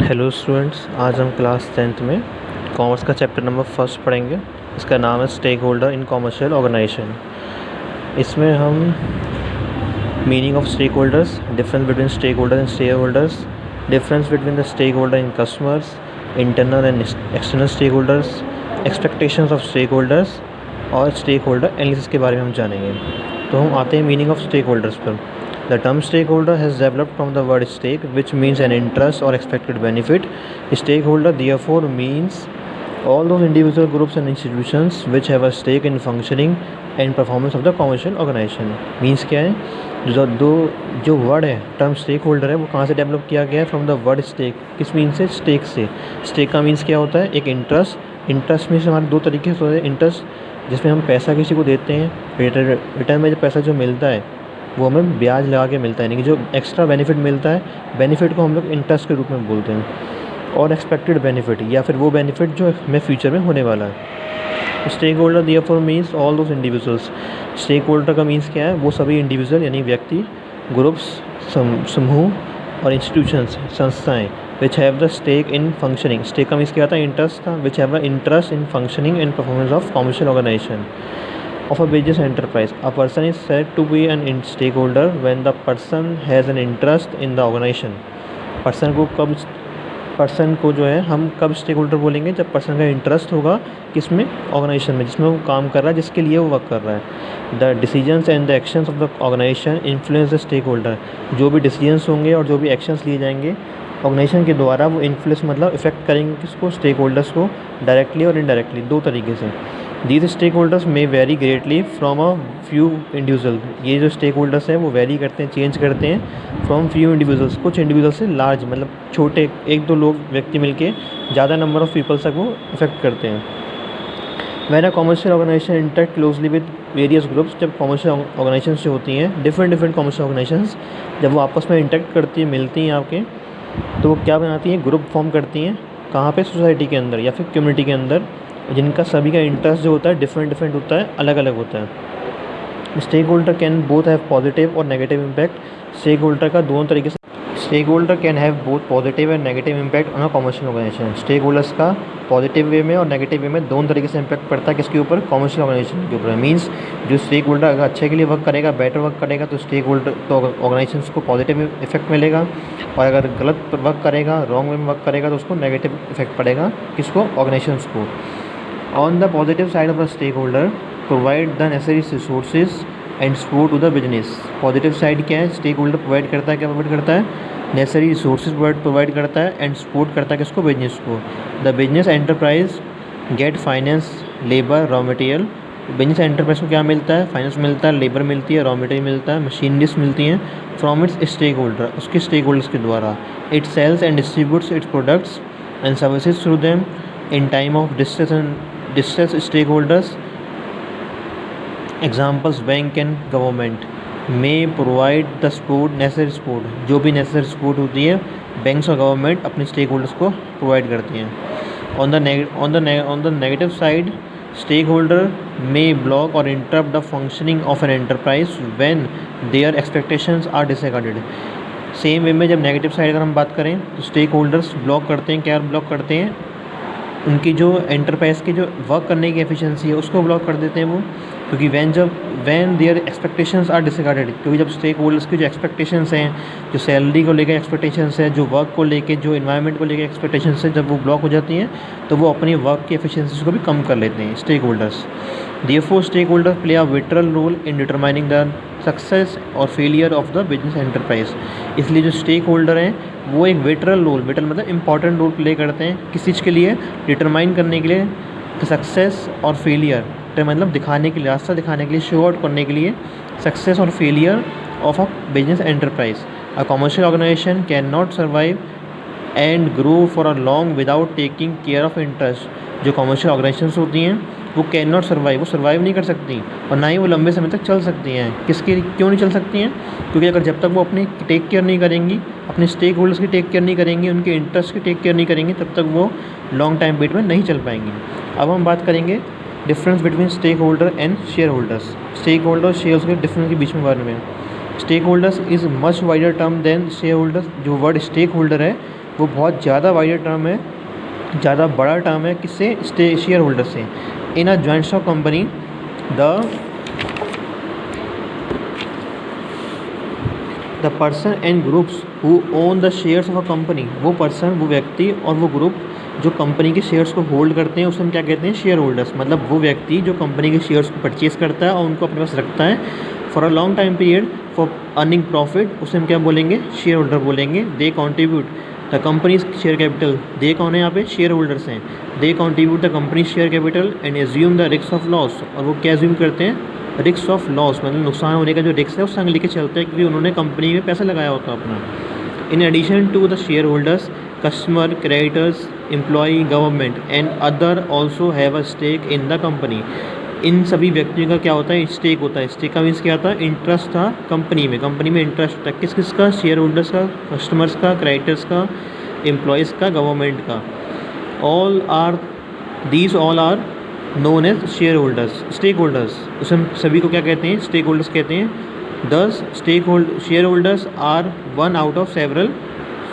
Hello students, आज हम class 10th में कॉमर्स का चैप्टर नंबर फर्स्ट पढ़ेंगे। इसका नाम है stake holder in commercial organisation. इसमें हम meaning of stakeholders, difference between stakeholder and shareholders, difference between the stakeholder in customers, internal and external stakeholders, expectations of stakeholders और stakeholder analysis के बारे में हम जानेंगे। तो हम आते हैं मीनिंग ऑफ स्टेक होल्डर्स पर। The term stakeholder has developed from the word stake, which means an interest or expected benefit. Stakeholder therefore means all those individual groups and institutions which have a stake in functioning and performance of the commercial organization. Means क्या है, जो word है term stakeholder है वो कहाँ से develop किया गया है? From the word stake. किस मीन से? स्टेक से। स्टेक का मीन्स क्या होता है? एक इंटरेस्ट में से हमारे दो तरीके से होते हैं। इंटरेस्ट जिसमें हम पैसा किसी को देते हैं, रिटर्न में जो पैसा जो मिलता है वो हमें ब्याज लगा के मिलता है, यानी कि जो एक्स्ट्रा बेनिफिट मिलता है, बेनिफिट को हम लोग इंटरेस्ट के रूप में बोलते हैं। और एक्सपेक्टेड बेनिफिट या फिर वो बेनिफिट जो हमें फ्यूचर में होने वाला है। Stake holder therefore means all those individuals. Stake holder का मीन्स क्या है? वो सभी इंडिविजुअल यानी व्यक्ति, ग्रुप्स, समूह और इंस्टीट्यूशंस, संस्थाएँ which have the stake in functioning. Stake का मीन्स क्या था? इंटरेस्ट था। Which have the interest in functioning and performance of commercial organisation of a business enterprise. A person is said to be an stakeholder when the person has an interest in the organization. Person को जो है हम कब stake holder बोलेंगे? जब person का interest होगा किसमें? ऑर्गेनाइजेशन में, जिसमें वो काम कर रहा है, जिसके लिए वो वर्क कर रहा है। The decisions and the actions of the organisation influence the stakeholder. जो भी डिसीजंस होंगे और जो भी एक्शंस लिए जाएंगे ऑर्गेनाइजेशन के द्वारा, वो इन्फ्लुएंस मतलब इफेक्ट करेंगे किसको? स्टेक होल्डर्स को, डायरेक्टली और इनडायरेक्टली, दो तरीके से। These stakeholders may vary greatly from a few individual। ये जो स्टेक होल्डर्स हैं वो वेरी करते हैं, चेंज करते हैं फ्रॉम फ्यू इंडिविजुअल्स, कुछ इंडिविजुअल से लार्ज मतलब छोटे एक दो लोग व्यक्ति मिलके ज़्यादा नंबर ऑफ पीपल्स तक वो इफेक्ट करते हैं। When a commercial organization interact closely with various groups, जब कॉमर्शियल ऑर्गेनाइजेशन जो होती हैं, डिफरेंट कॉमर्शियल ऑर्गेनाइजेशंस जब वो आपस में इंटरेक्ट करती हैं, मिलती हैं आपके, तो वो क्या बनाती हैं? ग्रुप फॉर्म करती हैं। कहाँ पे? सोसाइटी के अंदर या फिर कम्युनिटी के अंदर, जिनका सभी का इंटरेस्ट जो होता है डिफरेंट होता है, अलग अलग होता है। Stake holder can both have positive और नेगेटिव इम्पैक्ट। स्टेक होल्डर का दोनों तरीके से, stakeholder can have both positive and negative impact on a commercial organisation. Stakeholders का पॉजिटिव वे में और नेगेटिव वे में दोनों तरीके से इम्पैक्ट पड़ता है। किसके ऊपर? कॉमर्शियल ऑर्गेनाइजेशन के ऊपर। मीन्स जो स्टेक होल्डर अगर अच्छे के लिए वर्क करेगा, बेटर वर्क करेगा, तो स्टेक होल्डर तो ऑर्गेनाइजेशन को पॉजिटिव इफेक्ट मिलेगा, और अगर गलत वर्क करेगा, रॉन्ग वे में वर्क करेगा, तो उसको नेगेटिव इफेक्ट पड़ेगा। किसको? ऑर्गेनाइजेशन को। On the positive side of the stakeholder, provide the necessary resources and support to the business। Positive side क्या है? स्टेक होल्डर प्रोवाइड करता है, क्या प्रोवाइड करता है? नेसेसरी रिसोर्सेज प्रोवाइड करता है एंड सपोर्ट करता है किसको? बिजनेस को। The business enterprise get finance, labour, raw material. Business enterprise को क्या मिलता है? फाइनेंस मिलता है, लेबर मिलती है, रॉ मटेरियल मिलता है, मशीनरीज मिलती हैं फ्रॉम इट्स स्टेक होल्डर, उसके स्टेक होल्डर्स के द्वारा। It sells and distributes its products and services through them in time of distress stakeholders। Examples bank and government may provide the support, necessary support, जो भी necessary support होती है banks और government अपने stake holders को provide करती हैं। On the negative side, stakeholder may block और interrupt the functioning of an enterprise when their expectations are disaccorded. Same way में जब नेगेटिव साइड अगर हम बात करें तो स्टेक होल्डर्स ब्लॉक करते हैं। क्या ब्लॉक करते हैं? उनकी जो एंटरप्राइज की जो वर्क करने की एफिशिएंसी है उसको ब्लॉक कर देते हैं वो, क्योंकि वैन देयर एक्सपेक्टेशंस आर डिसअकॉर्डेड। क्योंकि जब स्टेक होल्डर्स की जो एक्सपेक्टेशंस हैं, जो सैलरी को लेकर एक्सपेक्टेशंस है, जो वर्क को लेकर, जो इन्वायरमेंट को लेकर एक्सपेक्टेशंस है, जब वो ब्लॉक हो जाती हैं तो वो अपनी वर्क की एफिशिएंसी को भी कम कर लेते हैं stakeholders. Therefore, stakeholders play a vital role in determining the success और failure of the business enterprise. इसलिए जो स्टेक होल्डर हैं वो एक विटरल रोल, विटल मतलब इंपॉर्टेंट रोल प्ले करते हैं किस चीज़ के लिए? डिटरमाइन करने के लिए सक्सेस और फेलियर, मतलब दिखाने के लिए, रास्ता दिखाने के लिए, शो आउट करने के लिए सक्सेस और failure of a business enterprise. A commercial organisation can not survive and grow for a long without taking care of interest. जो कॉमर्शियल ऑर्गेनाइजेशंस होती हैं वो कैन नॉट सर्वाइव, वो सर्वाइव नहीं कर सकती और ना ही वो लंबे समय तक चल सकती हैं। क्यों नहीं चल सकती हैं? क्योंकि अगर जब तक वो अपनी टेक केयर नहीं करेंगी, अपने स्टेक होल्डर्स की टेक केयर नहीं करेंगी, उनके इंटरेस्ट की टेक केयर नहीं करेंगी, तब तक वो लॉन्ग टाइम पीरियड में नहीं चल पाएंगी। अब हम बात करेंगे difference between stakeholder and shareholders. Stakeholder और शेयर के डिफरेंस के बीच में बारे में। Stakeholders is much wider term than shareholders. जो वर्ड स्टेक होल्डर है वो बहुत ज़्यादा वाइडर टर्म है, ज़्यादा बड़ा टर्म है किससे, शेयर होल्डर से। In a joint stock company the person and groups who own the shares of a company, वो पर्सन, वो व्यक्ति और वो ग्रुप जो कंपनी के शेयर्स को होल्ड करते हैं उसे हम क्या कहते हैं, शेयर होल्डर्स। मतलब वो व्यक्ति जो कंपनी के शेयर्स को परचेज़ करता है और उनको अपने पास रखता है for a long time period for earning profit, उसे हम क्या बोलेंगे, शेयर होल्डर बोलेंगे। They contribute the company's share capital, they कौन है यहाँ पे, शेयर होल्डर्स हैं। They contribute the company share capital and assume the risk of loss, और वो क्या एज्यूम करते हैं, रिस्क ऑफ लॉस, मतलब नुकसान होने का जो रिस्क है उससे लेके चलते हैं क्योंकि उन्होंने कंपनी में पैसा लगाया होता है अपना। In addition to the shareholders, customer, creditors, employee, government and other also have a stake in the company. इन सभी व्यक्तियों का क्या होता है, स्टेक होता है। स्टेक का मीन्स क्या था, इंटरेस्ट था कंपनी में इंटरेस्ट होता है। किस किस का, शेयर होल्डर्स का, कस्टमर्स का, क्रेडिटर्स का, एम्प्लॉयज़ का, गवर्नमेंट का। These all are known as shareholders, stakeholders. उसे हम सभी को क्या कहते हैं, स्टेक होल्डर्स कहते हैं। Thus shareholders are one out of several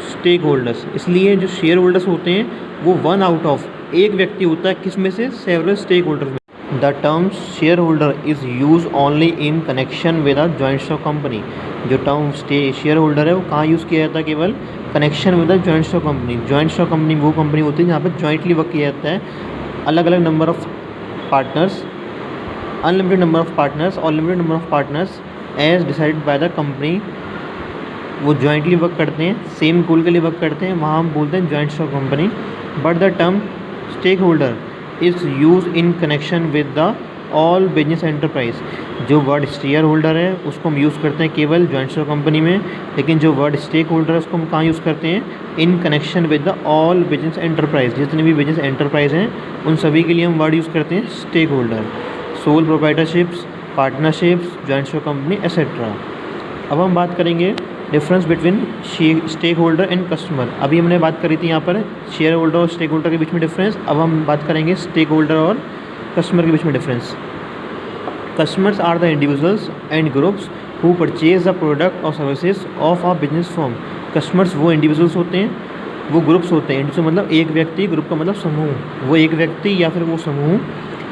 stakeholders, इसलिए जो शेयर होल्डर्स होते हैं वो वन आउट ऑफ एक व्यक्ति होता है, किस में से, सेवरल स्टेक होल्डर्स में। The term share holder is use only in connection with a joint stock company. जो टर्म शेयर होल्डर है वो कहाँ यूज़ किया जाता है, केवल connection with a joint stock company. Joint stock company वो कंपनी होती है जहाँ पर जॉइंटली वर्क किया जाता है, अलग अलग number of partners, unlimited number of partners और limited number of partners as decided by the company. वो जॉइंटली वर्क करते हैं, सेम गोल के लिए वर्क करते हैं, वहाँ हम बोलते हैं joint stock company. But the term stakeholder is use in connection with the all business enterprise. जो वर्ड शेयर होल्डर है उसको हम यूज़ करते हैं केवल जॉइंट स्टॉक कंपनी में, लेकिन जो वर्ड स्टेक होल्डर है उसको हम कहाँ यूज़ करते हैं, इन connection with the all business enterprise. जितने भी बिजनेस एंटरप्राइज हैं उन सभी के लिए हम वर्ड यूज़ करते हैं stakeholder. Sole proprietorships, partnerships, joint stock company etcetera. अब हम बात करेंगे difference between stakeholder and customer. अभी हमने बात करी थी यहाँ पर शेयर होल्डर और स्टेक होल्डर के बीच में डिफरेंस। अब हम बात करेंगे स्टेक होल्डर और कस्टमर के बीच में difference. Customers are the individuals and groups who purchase the product और services of a business firm. Customers वो इंडिविजुअल्स होते हैं, वो ग्रुप्स होते हैं। इंडिविजुअल मतलब एक व्यक्ति, ग्रुप का मतलब समूह। वो एक व्यक्ति या फिर वो समूह,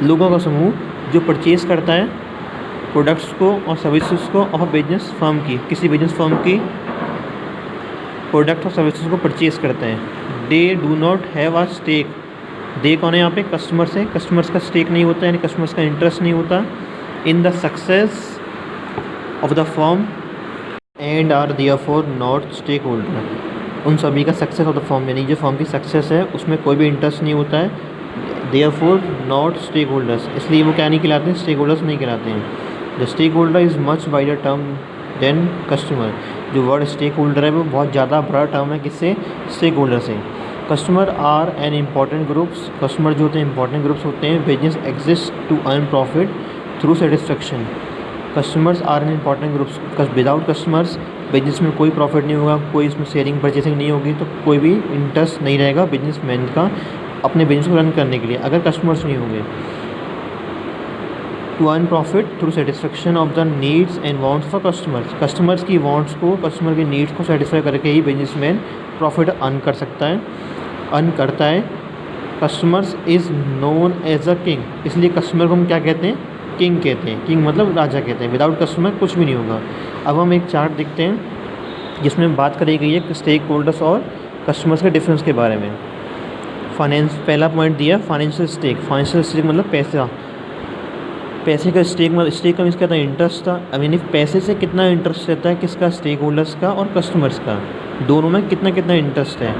लोगों का समूह जो परचेज़ करता है प्रोडक्ट्स को और सर्विसेज को ऑफ अ बिजनेस फर्म की, किसी बिजनेस फर्म की प्रोडक्ट और सर्विसेज को परचेज़ करते हैं। They do not have a stake. They कौन है यहाँ पे, कस्टमर्स है। कस्टमर्स का स्टेक नहीं होता, यानी कस्टमर्स का इंटरेस्ट नहीं होता in the success of the firm and are therefore not stakeholder. उन सभी का सक्सेस ऑफ द फर्म, यानी जो फर्म की सक्सेस है उसमें कोई भी इंटरेस्ट नहीं होता है, देयरफॉर नॉट स्टेक होल्डर्स, इसलिए वो क्या नहीं कहलाते हैं, स्टेक होल्डर्स नहीं कहलाते हैं। The stakeholder is much wider term than customer. जो वर्ड स्टेक होल्डर है वो बहुत ज़्यादा बड़ा टर्म है, किससे, स्टेक होल्डर से। Customer are an important groups. Customer जो होते हैं इंपॉर्टेंट ग्रुप्स होते हैं। Business exist to earn profit through satisfaction. Customers are an important groups. Without customers business में कोई प्रॉफिट नहीं होगा, कोई इसमें शेयरिंग परचेसिंग नहीं होगी, तो कोई भी इंटरेस्ट नहीं रहेगा बिजनेसमैन का अपने बिजनेस को रन करने के लिए, अगर कस्टमर्स नहीं होंगे। To earn profit through satisfaction of the needs and wants of customers. Customers की वांट्स को, कस्टमर की नीड्स को सेटिस्फाई करके ही बिजनेसमैन प्रॉफिट अर्न कर सकता है, अर्न करता है। Customers is known as a king. इसलिए कस्टमर को हम क्या कहते हैं, किंग कहते हैं। किंग मतलब राजा कहते हैं। विदाउट कस्टमर कुछ भी नहीं होगा। अब हम एक चार्ट देखते हैं जिसमें बात करी गई है स्टेक होल्डर्स और कस्टमर्स के डिफरेंस के बारे में। पहला पॉइंट दिया फाइनेंशियल स्टेक। फाइनेंशियल स्टेक मतलब पैसा, पैसे का स्टेक, मतलब स्टेक का मीन्स क्या था, इंटरेस्ट था। अब यानी पैसे से कितना इंटरेस्ट रहता है, किसका, स्टेक होल्डर्स का और कस्टमर्स का, दोनों में कितना कितना इंटरेस्ट है।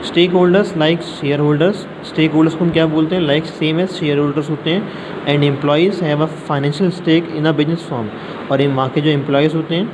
Stakeholders like shareholders. Stakeholders को हम क्या बोलते हैं, like same as shareholders होते हैं। And employees have a financial stake in a business firm. और इन वहाँ के जो एम्प्लॉयज़ होते हैं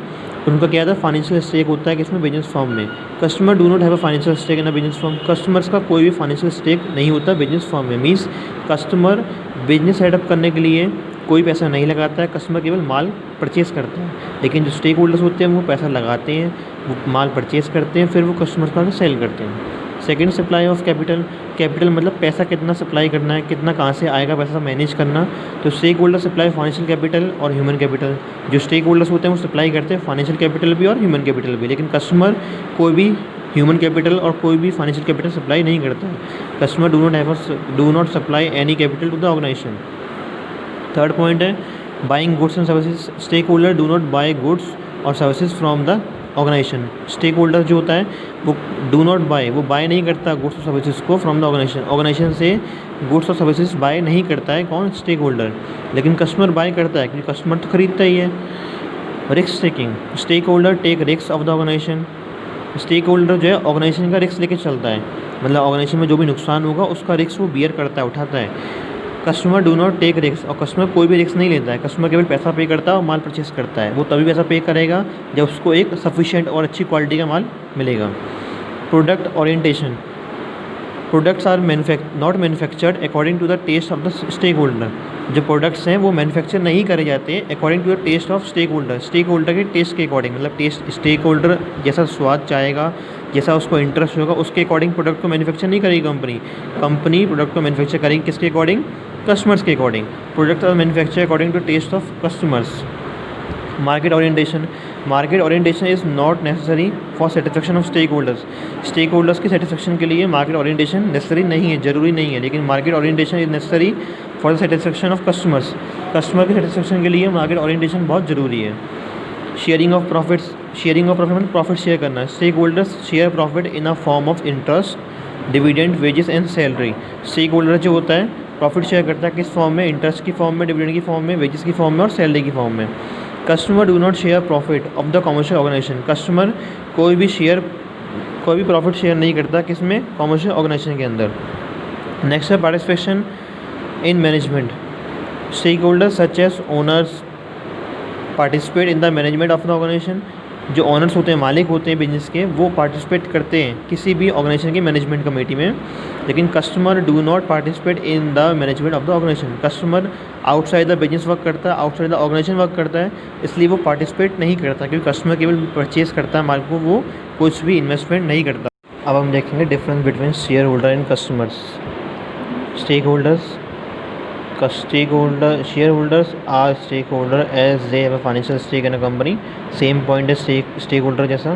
उनका क्या था, फाइनेंशियल स्टेक होता है किसमें, बिजनेस फर्म में। Customer do not have a financial stake in a business firm. Customers का कोई भी फाइनेंशियल स्टेक नहीं होता बिजनेस फर्म में। मीन्स कस्टमर बिजनेस सेटअप करने के लिए कोई पैसा नहीं लगाता है, कस्टमर केवल माल परचेज़ करता है। लेकिन जो स्टेक होल्डर्स होते हैं वो पैसा लगाते हैं, वो माल परचेज़ करते हैं, फिर वो कस्टमर का सेल करते हैं। Second, supply of capital. Capital मतलब पैसा कितना सप्लाई करना है, कितना कहाँ से आएगा पैसा मैनेज करना। तो stakeholder supply financial capital और ह्यूमन कैपिटल। जो स्टेक होल्डर्स होते हैं वो सप्लाई करते हैं फाइनेंशियल कैपिटल भी और ह्यूमन कैपिटल भी। लेकिन कस्टमर कोई भी ह्यूमन कैपिटल और कोई भी फाइनेंशियल कैपिटल सप्लाई नहीं करता है। Customer do not supply any capital to the organisation. Third point है buying goods and services. Stakeholder do not buy goods और services from the organisation. Stakeholder जो होता है वो डू नॉट बाय, वो बाय नहीं करता goods और सर्विसेज को फ्रॉम द ऑर्गेनाइजेशन। ऑर्गेनाइजेशन से गुड्स और सर्विसेज बाय नहीं करता है कौन? Stakeholder. लेकिन कस्टमर बाय करता है क्योंकि कस्टमर तो खरीदता ही है। Risk taking. Stakeholder take risk of the organisation. Stakeholder जो है ऑर्गेनाइजेशन का रिस्क लेके चलता है, मतलब ऑर्गेनाइजेशन में जो भी नुकसान होगा उसका रिस्क वो बियर करता है, उठाता है। Customer do not take risk, और कस्टमर कोई भी रिस्क नहीं लेता है। कस्टमर केवल पैसा पे करता है और माल परचेस करता है। वो तभी पैसा पे करेगा जब उसको एक सफिशिएंट और अच्छी क्वालिटी का माल मिलेगा। Product orientation. Products are not manufactured according to the taste of the stakeholder. जो प्रोडक्ट्स हैं वो मैन्युफैक्चर नहीं करे जाते according to the taste of stakeholder. Stakeholder के टेस्ट के अकॉर्डिंग, मतलब टेस्ट स्टेक होल्डर जैसा स्वाद चाहेगा, जैसा उसको इंटरेस्ट होगा, उसके अकॉर्डिंग प्रोडक्ट को मैन्युफैक्चर नहीं करेगी कंपनी प्रोडक्ट को मैन्युफैक्चर करेगी किसके अकॉर्डिंग? कस्टमर्स के according. Product are manufacture according to taste of customers. Market orientation. Market orientation is not necessary for satisfaction of stakeholders. Stakeholders की satisfaction के लिए मार्केट ओरिएंटेशन नेसेसरी नहीं है, ज़रूरी नहीं है, लेकिन market orientation is necessary for the satisfaction of customers. Customer के सेटिस्फेक्शन के लिए मार्केट ओरिएंटेशन बहुत ज़रूरी है। Sharing of profits. Sharing of profit मतलब प्रॉफिट शेयर करना है। Stakeholders share profit in a form of interest, dividend, wages and salary. Stakeholder जो होता है प्रॉफिट शेयर करता है किस फॉर्म में? इंटरेस्ट की फॉर्म में, डिविडेंड की फॉर्म में, वेजेस की फॉर्म में और सैलरी की फॉर्म में। Customer do not share profit of the commercial organisation. Customer कोई भी प्रॉफिट शेयर नहीं करता किसमें? कमर्शियल ऑर्गेनाइजेशन के अंदर। नेक्स्ट है participation in management. Stakeholder such as owners participate in the management of the organization. जो ऑनर्स होते हैं, मालिक होते हैं बिजनेस के, वो पार्टिसिपेट करते हैं किसी भी ऑर्गेनाइजेशन की मैनेजमेंट कमेटी में। लेकिन customer do not participate in the management of the organization. Customer outside the business work करता है, आउटसाइड द ऑर्गेनाइजेशन वर्क करता है, इसलिए वो पार्टिसिपेट नहीं करता क्योंकि कस्टमर केवल परचेज करता है माल को, वो कुछ भी इन्वेस्टमेंट नहीं करता। अब हम देखेंगे difference between shareholder and customers. Stakeholders. Shareholders are stakeholder as they have a financial stake in a company. Same point है stakeholder जैसा।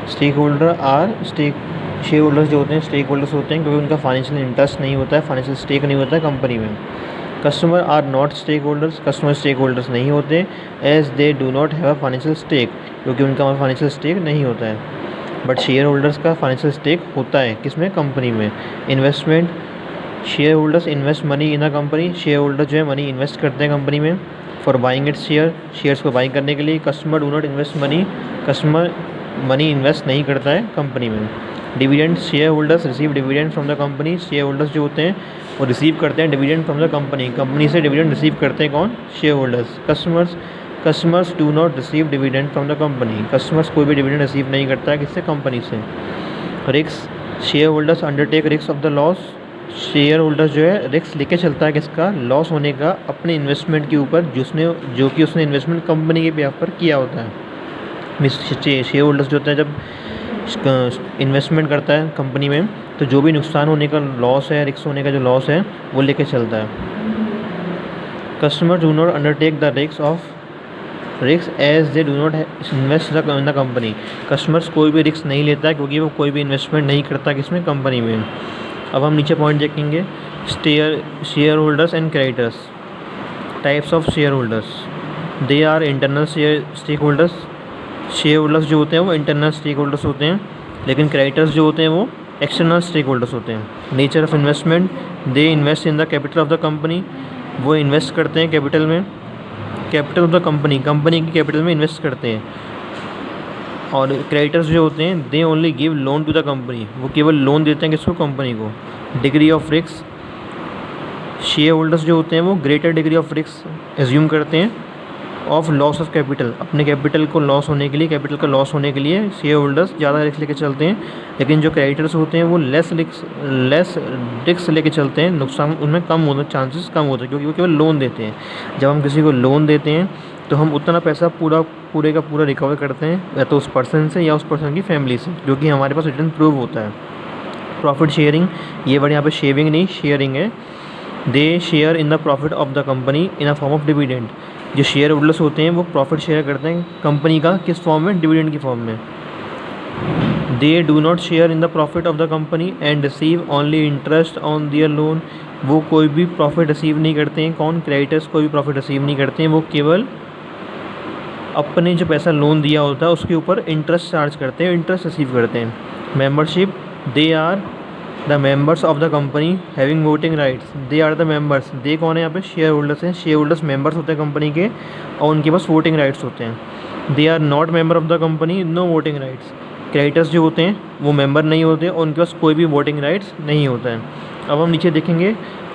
Shareholders जो होते हैं stakeholders होते हैं क्योंकि उनका फाइनेंशियल इंटरेस्ट नहीं होता है, फाइनेंशियल स्टेक नहीं होता है कंपनी में। Customer are not stakeholders. Customer stakeholders नहीं होते as they do not have a financial stake, क्योंकि उनका फाइनेंशियल स्टेक नहीं होता है। बट शेयर होल्डर्स का फाइनेंशियल स्टेक होता है किसमें? कंपनी में। Investment. Shareholders invest money in a company. Shareholder जो है मनी इन्वेस्ट करते हैं कंपनी में फॉर बाइंग इट्स शेयर्स को बाइंग करने के लिए। Customer do not invest money. Customer money invest नहीं करता है कंपनी में। Dividend. Share holders receive dividend from the company. Share holders जो होते हैं वो रिसीव करते हैं dividend from the company. Company से डिविडेंड रिसीव करते हैं कौन? Share holders. Customers do not receive dividend from the company. Customers कोई भी डिविडेंड रिसीव नहीं करता है किससे? कंपनी से। Risk. Share holders undertake risk of the loss. Share holder जो है रिस्क लेके चलता है किसका? लॉस होने का, अपने इन्वेस्टमेंट के ऊपर जो कि उसने इन्वेस्टमेंट कंपनी के बेस पर किया होता है। शेयर होल्डर्स जो होता है जब इन्वेस्टमेंट करता है कंपनी में तो जो भी नुकसान होने का लॉस है, रिस्क होने का जो लॉस है वो लेके चलता है। Customer do not undertake the risk as they do not invest in the company. Customers कोई भी रिस्क नहीं लेता है क्योंकि वो कोई भी इन्वेस्टमेंट नहीं करता किसमें? कंपनी में। अब हम नीचे पॉइंट देखेंगे shareholders and creditors. Types of shareholders. They are internal stakeholders. Shareholders जो होते हैं वो इंटरनल स्टेक होल्डर्स होते हैं, लेकिन क्रेडिटर्स जो होते हैं वो एक्सटर्नल स्टेक होल्डर्स होते हैं। Nature of investment. They invest in the capital of the company. वो इन्वेस्ट करते हैं कैपिटल में, कैपिटल ऑफ द कंपनी की कैपिटल में इन्वेस्ट करते हैं। और क्रेडिटर्स जो होते हैं they only give loan to the company. वो केवल लोन देते हैं किसको? कंपनी को। Degree of risk. Shareholders जो होते हैं वो greater degree of risk assume करते हैं ऑफ लॉस ऑफ कैपिटल। अपने कैपिटल को लॉस होने के लिए, कैपिटल का लॉस होने के लिए शेयर होल्डर्स ज़्यादा रिस्क लेके चलते हैं, लेकिन जो क्रेडिटर्स होते हैं वो लेस रिस्क लेके चलते हैं। नुकसान उनमें कम होने चांसेस कम होते हैं क्योंकि वो केवल लोन देते हैं। जब हम किसी को लोन देते हैं तो हम उतना पैसा पूरे का पूरा रिकवर करते हैं, या तो उस पर्सन से या उस पर्सन की फैमिली से, जो कि हमारे पास रिटर्न प्रूव होता है। Profit sharing. ये वर्ड यहाँ पे शेविंग नहीं शेयरिंग है। They share in the profit of the company in a form of dividend. जो शेयर होल्डर्स होते हैं वो प्रॉफिट शेयर करते हैं कंपनी का किस फॉर्म में? डिविडेंड की फॉर्म में। They do not share in the profit of the company and receive only interest on their loan. वो कोई भी प्रॉफिट रिसीव नहीं करते हैं। कौन? क्रेडिटर्स कोई भी प्रॉफिट रिसीव नहीं करते हैं, वो केवल अपने जो पैसा लोन दिया होता है उसके ऊपर इंटरेस्ट चार्ज करते हैं, इंटरेस्ट रिसीव करते हैं। Membership, they are the members of the company having voting rights. They are the members, they कौन है यहाँ पे? शेयर होल्डर्स हैं। शेयर होल्डर्स मेंबर्स होते हैं कंपनी के और उनके पास वोटिंग राइट्स होते हैं। They are not member of the company, no voting rights. Creditors जो होते हैं वो मेंबर नहीं होते और उनके पास कोई भी वोटिंग राइट्स नहीं होता है। अब हम नीचे देखेंगे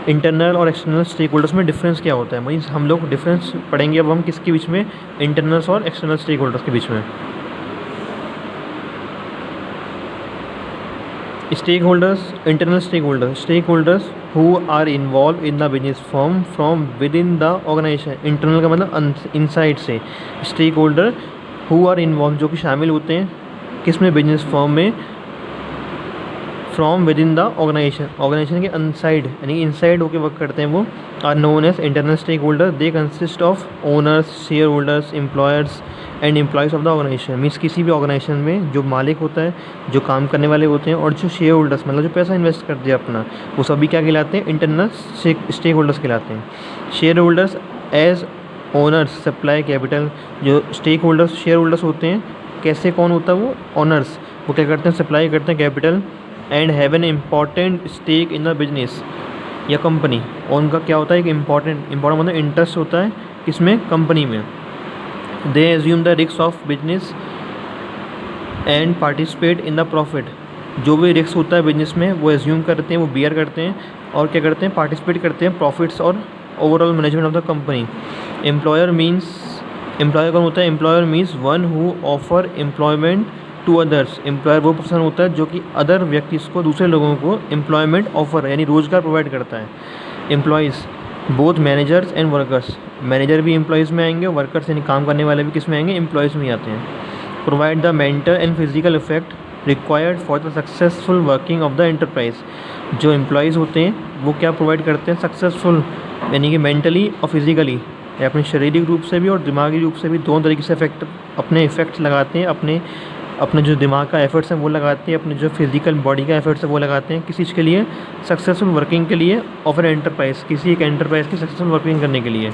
इंटरनल और एक्सटर्नल स्टेक होल्डर्स में डिफरेंस क्या होता है। मीन्स हम लोग डिफरेंस पढ़ेंगे अब हम किसके बीच में? इंटरनल्स और एक्सटर्नल स्टेक होल्डर्स के बीच में। Stakeholders, internal stakeholders who are involve in the business firm from within the organisation. Internal का मतलब इनसाइड से। Stakeholder who are involve जो कि शामिल होते हैं किसमें? बिजनेस फर्म में। From within the organization के अनसाइड यानी इनसाइड होकर वर्क करते हैं, वो are known as internal stakeholder. They consist of owners, shareholders, employers and employees of the organization. Means किसी भी ऑर्गेनाइजेशन में जो मालिक होता है, जो काम करने वाले होते हैं और जो शेयर होल्डर्स मतलब जो पैसा इन्वेस्ट करते हैं अपना, वो सभी क्या कहलाते हैं? इंटरनल स्टेक होल्डर्स कहलाते हैं। Shareholders as owners supply capital. जो स्टेक होल्डर्स शेयर होल्डर्स होते हैं कैसे? कौन होता है वो? ओनर्स। वो क्या करते हैं? सप्लाई करते हैं capital and have an important stake in the business या कंपनी। और उनका क्या होता है? एक इम्पॉर्टेंट मतलब इंटरेस्ट होता है किसमें? कंपनी में। They assume the risk of business and participate in the profit. जो भी रिस्क होता है बिजनेस में वो एज्यूम करते हैं, वो बियर करते हैं और क्या करते हैं? पार्टिसिपेट करते हैं प्रॉफिट्स और overall management of the company. Employer means, employer कौन होता है? Employer means one who offer employment to others. Employer वो पर्सन होता है जो कि अदर व्यक्ति को, दूसरे लोगों को एम्प्लॉयमेंट ऑफर यानी रोज़गार प्रोवाइड करता है। Employees both managers and workers. Manager भी एम्प्लॉयज़ में आएंगे, वर्कर्स यानी काम करने वाले भी किस में आएंगे? एम्प्लॉयज़ में आते हैं। Provide the mental and physical effect required for the successful working of the enterprise. जो एम्प्लॉयज़ होते हैं वो क्या प्रोवाइड करते हैं? सक्सेसफुल यानी कि मेंटली और फिजिकली, अपने शारीरिक रूप से भी और दिमागी रूप से भी दोनों तरीके से अपने इफ़ेक्ट्स लगाते हैं। अपने जो दिमाग का एफर्ट्स हैं वो लगाते हैं, अपने जो फिजिकल बॉडी का एफर्ट्स है वो लगाते हैं। किसी चीज़ के लिए? सक्सेसफुल वर्किंग के लिए ऑफ एन एंटरप्राइज, किसी एक एंटरप्राइज की सक्सेसफुल वर्किंग करने के लिए।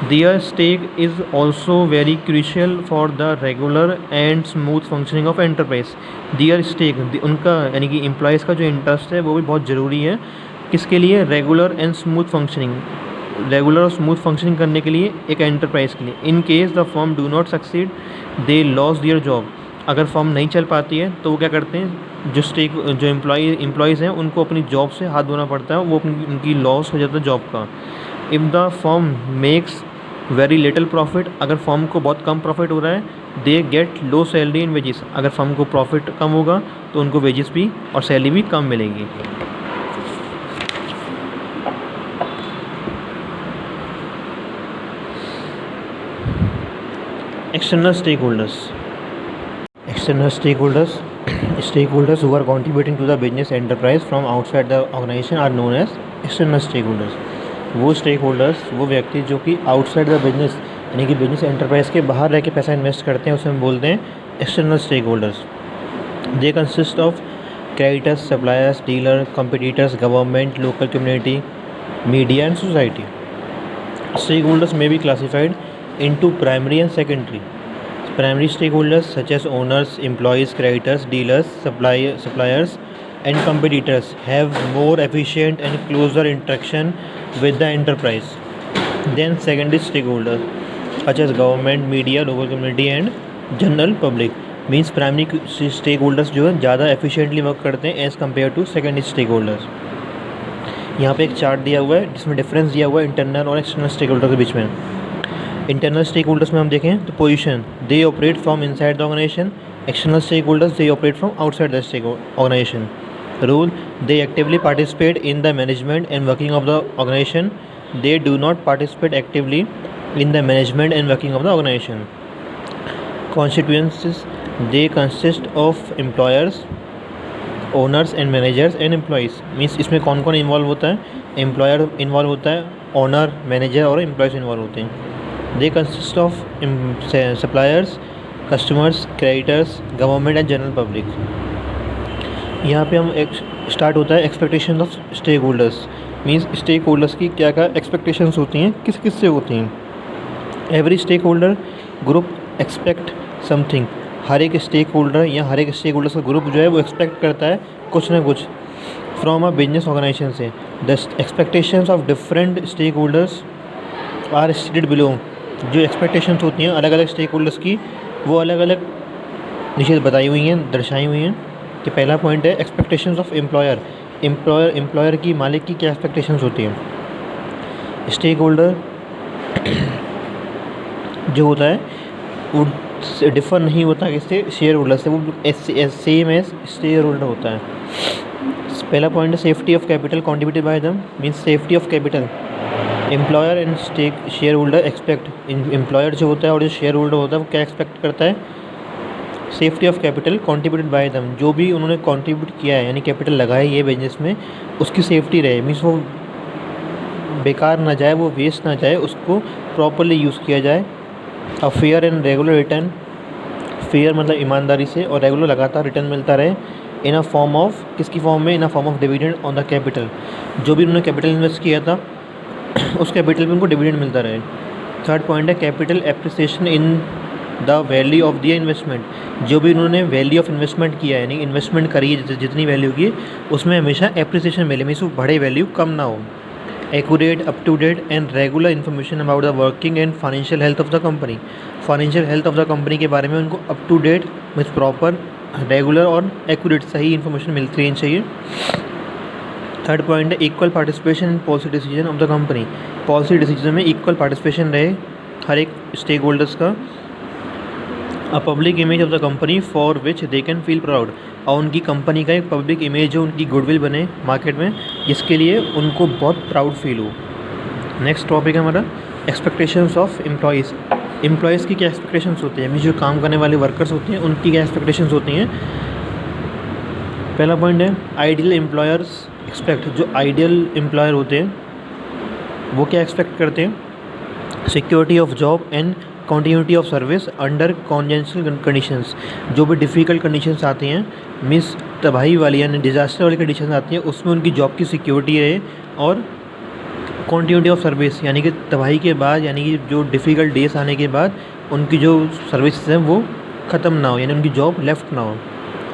Their stake is also very crucial for the regular and smooth functioning of enterprise. Their stake उनका यानी कि एम्प्लॉयज़ का जो इंटरेस्ट है वो भी बहुत ज़रूरी है। किसके लिए? Regular and smooth functioning, regular और स्मूथ फंक्शनिंग करने के लिए एक एंटरप्राइज़ के लिए। In case the firm do not succeed they loss their job. अगर फर्म नहीं चल पाती है तो वो क्या करते हैं? जो एम्प्लॉयज़ हैं उनको अपनी जॉब से हाथ धोना पड़ता है, वो उनकी लॉस हो जाता है जॉब का। If the firm makes very little profit, अगर फर्म को बहुत कम प्रॉफिट हो रहा है, they get low salary in wages. अगर फर्म को प्रॉफिट कम होगा तो उनको वेजेस भी और सैलरी भी कम मिलेगी। External stakeholders, external stakeholders who are contributing to the business enterprise from outside the organization are known as external stakeholders। वो stakeholders, वो व्यक्ति जो कि outside the business यानी कि बिजनेस एंटरप्राइज के बाहर रह के पैसा इन्वेस्ट करते हैं उसे हम बोलते हैं external stakeholders। They consist of creditors, suppliers, dealer, competitors, government, local community, media and society. Stakeholders may be classified into primary and secondary। Primary stakeholders such as owners, employees, creditors, dealers, suppliers and competitors have more efficient and closer interaction with the enterprise than secondary stakeholders such as government, media, local community and general public। Means primary stakeholders जो है ज़्यादा efficiently work करते हैं as compared to secondary stakeholders। यहाँ पे एक chart दिया हुआ है जिसमें डिफरेंस दिया हुआ है इंटरनल और एक्सटर्नल स्टेकहोल्डर के बीच में। इंटरनल स्टेक होल्डर्स में हम देखें तो position, they operate from inside the organization. External stakeholders they operate from outside the stake organization. Rule, they actively participate in the management and working of the organization. They do not participate actively in the management and working of the organization. Constituencies, they consist of employers, owners and managers and employees. Means इसमें कौन कौन involve होता है? Employer involve होता है, owner, manager और employees involve होते हैं। They consist of suppliers, customers, creditors, government and general public. यहाँ पे हम एक स्टार्ट होता है expectation of stakeholders. Means stakeholders की क्या क्या एक्सपेक्टेशंस होती हैं, किस किस से होती हैं। Every stakeholder group expect something. हर एक स्टेक होल्डर या हर एक स्टेक होल्डर्स का ग्रुप जो है वो एक्सपेक्ट करता है कुछ ना कुछ फ्रॉम अ बिजनेस ऑर्गेनाइजेशन से। The expectations of different stakeholders are stated below. जो एक्सपेक्टेशंस होती हैं अलग अलग स्टेक होल्डर्स की, वो अलग अलग नीचे बताई हुई हैं, दर्शाई हुई हैं। कि पहला पॉइंट है एक्सपेक्टेशंस ऑफ एम्प्लॉयर की, मालिक की क्या एक्सपेक्टेशंस होती हैं। स्टेक होल्डर जो होता है वो डिफ़र नहीं होता किससे, शेयर होल्डर से, वो सेम एज शेयर होल्डर होता है। पहला पॉइंट है safety of capital contributed by them. Means safety of capital, employer and stake shareholder expect. Employer जो होता है और जो शेयर होल्डर होता है वो क्या एक्सपेक्ट करता है, safety of capital contributed by them. जो भी उन्होंने कॉन्ट्रीब्यूट किया है यानी कैपिटल लगाया ये बिजनेस में, उसकी सेफ्टी रहे। मीन्स वो बेकार ना जाए, वो वेस्ट ना जाए, उसको प्रॉपरली यूज़ किया जाए। A fair and regular return, fair मतलब ईमानदारी से, और रेगुलर लगातार रिटर्न मिलता रहे। इन अ फॉर्म ऑफ, किसकी फॉर्म में, in a form of dividend on the capital. जो भी उन्होंने कैपिटल इन्वेस्ट किया था उस कैपिटल में उनको डिविडेंड मिलता रहे। थर्ड पॉइंट है capital appreciation in the value of the investment. जो भी उन्होंने वैल्यू ऑफ इन्वेस्टमेंट किया है यानी इन्वेस्टमेंट करी है, जितनी वैल्यू की उसमें हमेशा एप्रिसिएशन मिले, मीन्स वो बढ़े, वैल्यू कम ना हो। Accurate, up to date and regular information about the working and financial health of the company. Financial health of the company के बारे में उनको up to date means proper, regular और एक्यूरेट सही इन्फॉर्मेशन मिलती रहनी चाहिए। थर्ड पॉइंट है equal participation in policy decision of the company. Policy decision में इक्वल पार्टिसिपेशन रहे हर एक स्टेक होल्डर्स का। A public image of the company for which they can feel proud. और उनकी कंपनी का एक पब्लिक इमेज हो, उनकी गुडविल बने मार्केट में, जिसके लिए उनको बहुत प्राउड फील हो। नेक्स्ट टॉपिक है हमारा एक्सपेक्टेशंस ऑफ एम्प्लॉयज़। एम्प्लॉयज़ की क्या एक्सपेक्टेशंस होती हैं, जो काम करने वाले वर्कर्स होते हैं उनकी क्या एक्सपेक्टेशंस होती हैं। पहला पॉइंट है आइडियल एम्प्लॉयर्स एक्सपेक्ट। जो आइडियल एम्प्लॉयर होते हैं वो क्या एक्सपेक्ट करते हैं, security of job and continuity of service under congenial conditions. जो भी डिफ़िकल्ट कंडीशंस आती हैं, मीन्स तबाही वाली यानी डिज़ास्टर वाली कंडीशंस आती हैं, उसमें उनकी जॉब की सिक्योरिटी रहे। और कॉन्टीन्यूटी ऑफ सर्विस यानी कि तबाही के बाद, यानी कि जो डिफ़िकल्ट डेज आने के बाद उनकी जो सर्विस हैं वो ख़त्म ना हो, यानी उनकी जॉब लेफ्ट ना हो।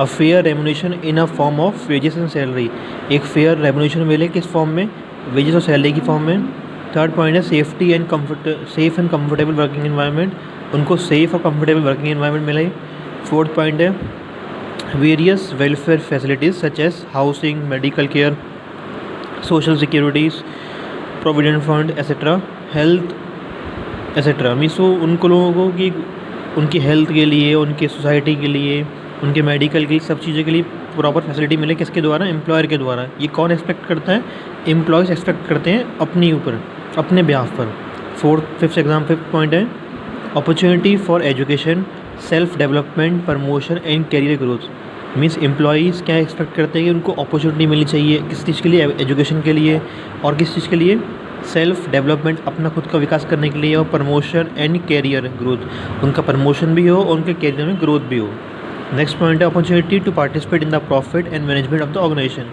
A fair remuneration in a form of wages and salary. एक फेयर रेमुनेशन मिले किस फॉर्म में, वेजेस और सैलरी की फॉर्म में। थर्ड पॉइंट है safety and safe and comfortable working environment. उनको सेफ़ और कंफर्टेबल वर्किंग एनवायरनमेंट मिले। फोर्थ पॉइंट है various welfare facilities such as housing, medical care, social securities, provident fund etcetera, health etcetera. Means वो उनको लोगों को कि उनकी हेल्थ के लिए, उनके सोसाइटी के लिए, उनके मेडिकल के लिए, सब चीज़ों के लिए प्रॉपर फैसिलिटी मिले। किसके द्वारा, एम्प्लॉयर के द्वारा। ये कौन एक्सपेक्ट करता है, एम्प्लॉयज़ एक्सपेक्ट करते हैं अपने ऊपर, अपने बिहाफ पर। फिफ्थ पॉइंट है opportunity for education, self development, promotion and career growth. Means employees क्या एक्सपेक्ट करते हैं कि उनको अपॉर्चुनिटी मिलनी चाहिए, किस चीज़ के लिए, एजुकेशन के लिए, और किस चीज़ के लिए, सेल्फ डेवलपमेंट, अपना खुद का विकास करने के लिए, और प्रमोशन एंड कैरियर ग्रोथ, उनका प्रमोशन भी हो और उनके कैरियर में ग्रोथ भी हो। नेक्स्ट पॉइंट है opportunity to participate in the profit and management of the organization.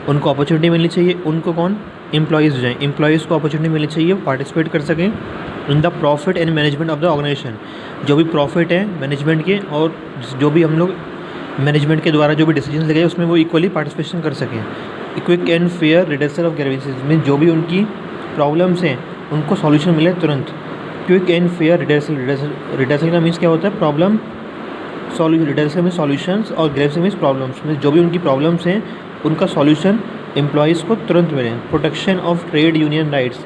उनको अपॉर्चुनिटी मिलनी चाहिए, उनको कौन, एम्प्लॉयज़ जो हैं, एम्प्लॉयज़ को अपॉर्चुनिटी मिलनी चाहिए, पार्टिसिपेट कर सकें in the profit and management of the organization. जो भी प्रॉफिट है मैनेजमेंट के, और जो भी हम लोग मैनेजमेंट के द्वारा जो भी डिसीजन लगे उसमें वो इक्वली पार्टिसिपेशन कर सकें। Quick and fair redressal of grievances. Mean जो भी उनकी प्रॉब्लम्स हैं उनको सॉल्यूशन मिले तुरंत। क्विक एंड फेयर रिडर्सल का मीन्स क्या होता है, प्रॉब्लम सॉल्यूशन। रिडर्सल में सॉल्यूशंस और ग्रीवेंसेस मीन्स प्रॉब्लम्स। मीन्स जो भी उनकी प्रॉब्लम्स हैं उनका सॉल्यूशन एम्प्लॉयज़ को तुरंत मिले। Protection of trade union rights.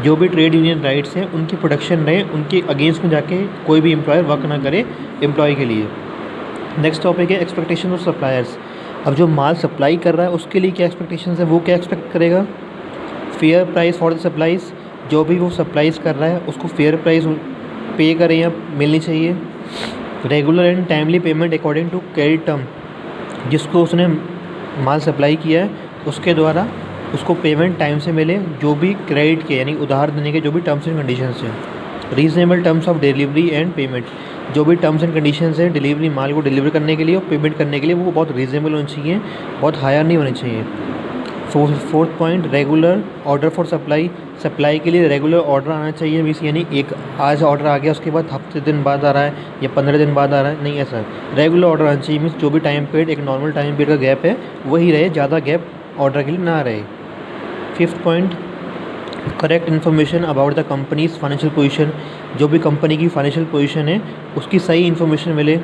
जो भी ट्रेड यूनियन राइट्स हैं उनकी प्रोटेक्शन रहे, उनके अगेंस्ट में जाके कोई भी एम्प्लॉयर वर्क ना करे एम्प्लॉय के लिए। नेक्स्ट टॉपिक है एक्सपेक्टेशन ऑफ सप्लायर्स। अब जो माल सप्लाई कर रहा है उसके लिए क्या एक्सपेक्टेशन है, वो क्या एक्सपेक्ट करेगा, fair price for the supplies. जो भी वो सप्लाईज कर रहा है उसको फेयर प्राइस पे करें या मिलनी चाहिए। Regular and timely payment according to credit term. जिसको उसने माल सप्लाई किया है उसके द्वारा उसको पेमेंट टाइम से मिले, जो भी क्रेडिट के यानी उधार देने के जो भी टर्म्स एंड कंडीशंस हैं। Reasonable terms of delivery and payment. जो भी टर्म्स एंड कंडीशंस हैं डिलीवरी, माल को डिलीवर करने के लिए और पेमेंट करने के लिए, वो बहुत रीजनेबल होनी चाहिए, बहुत हायर नहीं होनी चाहिए। Fourth point, regular order for supply. Supply के लिए रेगुलर ऑर्डर आना चाहिए, मीन्स यानी एक आज ऑर्डर आ गया उसके बाद हफ्ते दिन बाद आ रहा है या 15 दिन बाद आ रहा है, नहीं ऐसा। रेगुलर ऑर्डर आना चाहिए, मीन्स जो भी टाइम पीरियड, एक नॉर्मल टाइम पीरियड का गैप है वही रहे, ज़्यादा गैप ऑर्डर के लिए ना रहे। Fifth point, correct information about the companies financial position. जो भी कंपनी की फाइनेंशियल पोजीशन है उसकी सही इन्फॉर्मेशन मिले।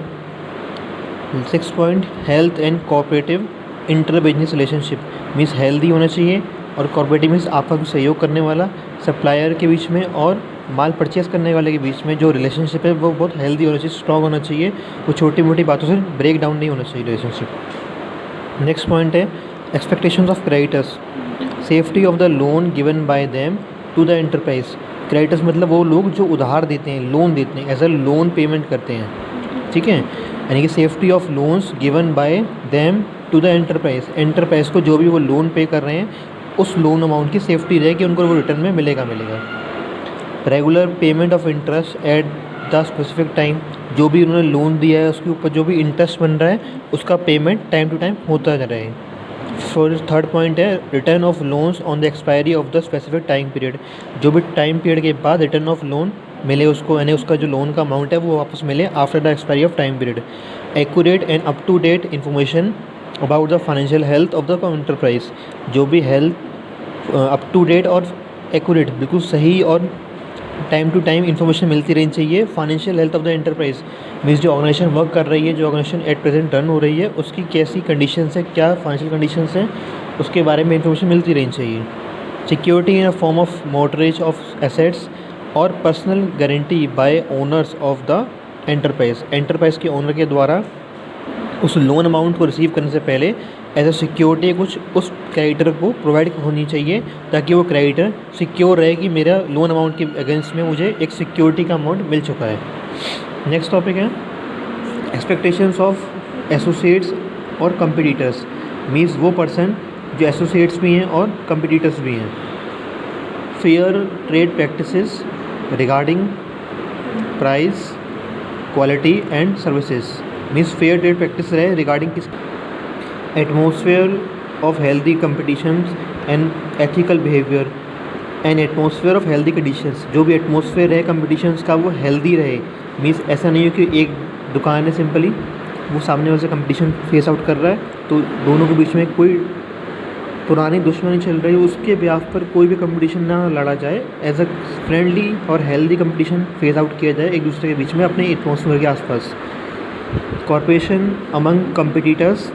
Six point, health and cooperative inter business relationship, means healthy होना चाहिए और कॉर्पोरेटिव मीन्स आपस में सहयोग करने वाला, सप्लायर के बीच में और माल परचेस करने वाले के बीच में जो रिलेशनशिप है वो बहुत हेल्दी होना चाहिए, स्ट्रॉन्ग होना चाहिए, वो छोटी मोटी बातों से ब्रेक डाउन नहीं होना चाहिए रिलेशनशिप। नेक्स्ट पॉइंट है expectations of creditors, safety of the loan given by them to the enterprise. Creditors मतलब वो लोग जो उधार देते हैं, लोन देते हैं, एज अ लोन पेमेंट करते हैं, ठीक है। यानी कि safety of loans given by them to the enterprise, enterprise को जो भी वो लोन पे कर रहे हैं उस लोन अमाउंट की सेफ्टी रहे कि उनको वो रिटर्न में मिलेगा। Regular payment of interest at the specific time, जो भी उन्होंने लोन दिया है उसके ऊपर जो भी इंटरेस्ट बन रहा है उसका पेमेंट टाइम टू टाइम होता जा रहा है। फिर थर्ड पॉइंट है return of loans on the expiry of the specific time period, जो भी टाइम पीरियड के बाद रिटर्न ऑफ लोन मिले उसको, यानी उसका जो लोन का अमाउंट है वो वापस मिले after the expiry of time period. Accurate and up to date information about the financial health of the enterprise, जो भी हेल्थ अप टू डेट और एक्यूरेट बिल्कुल सही और टाइम टू टाइम इन्फॉर्मेशन मिलती रहनी चाहिए। Financial health of the enterprise means जो ऑर्गेनाइजेशन वर्क कर रही है, जो ऑर्गेनाइजेशन एट प्रेजेंट रन हो रही है उसकी कैसी कंडीशंस है, क्या फाइनेंशियल कंडीशंस हैं, उसके बारे में इन्फॉर्मेशन मिलती रहनी चाहिए। Security in a form of mortgage of assets और personal guarantee by owners of the enterprise, enterprise के ओनर के द्वारा उस लोन अमाउंट को रिसीव करने से पहले एज अ सिक्योरिटी कुछ उस क्रेडिटर को प्रोवाइड होनी चाहिए ताकि वो क्रेडिटर सिक्योर रहे कि मेरा लोन अमाउंट के अगेंस्ट में मुझे एक सिक्योरिटी का अमाउंट मिल चुका है। नेक्स्ट टॉपिक है एक्सपेक्टेशंस ऑफ एसोसिएट्स और कंपटीटर्स, मीन्स वो पर्सन जो एसोसिएट्स भी हैं और कंपटीटर्स भी हैं। Fair trade practices regarding price, quality and services, means fair trade practice रहे रिगार्डिंग किस atmosphere of healthy competitions and ethical behaviour and atmosphere of healthy conditions, जो भी एटमोसफेयर है कंपटिशंस का वो हेल्दी रहे। मीन्स ऐसा नहीं हो कि एक दुकान है सिंपली वो सामने वाले से कंपटीशन फेस आउट कर रहा है तो दोनों के बीच में कोई पुरानी दुश्मनी चल रही है, उसके ब्याह पर कोई भी कंपटीशन ना लड़ा जाए, एज अ फ्रेंडली और हेल्दी कंपटीशन फेस आउट किया जाए एक दूसरे के बीच में अपने एटमोसफेयर के आसपास। Corporation among competitors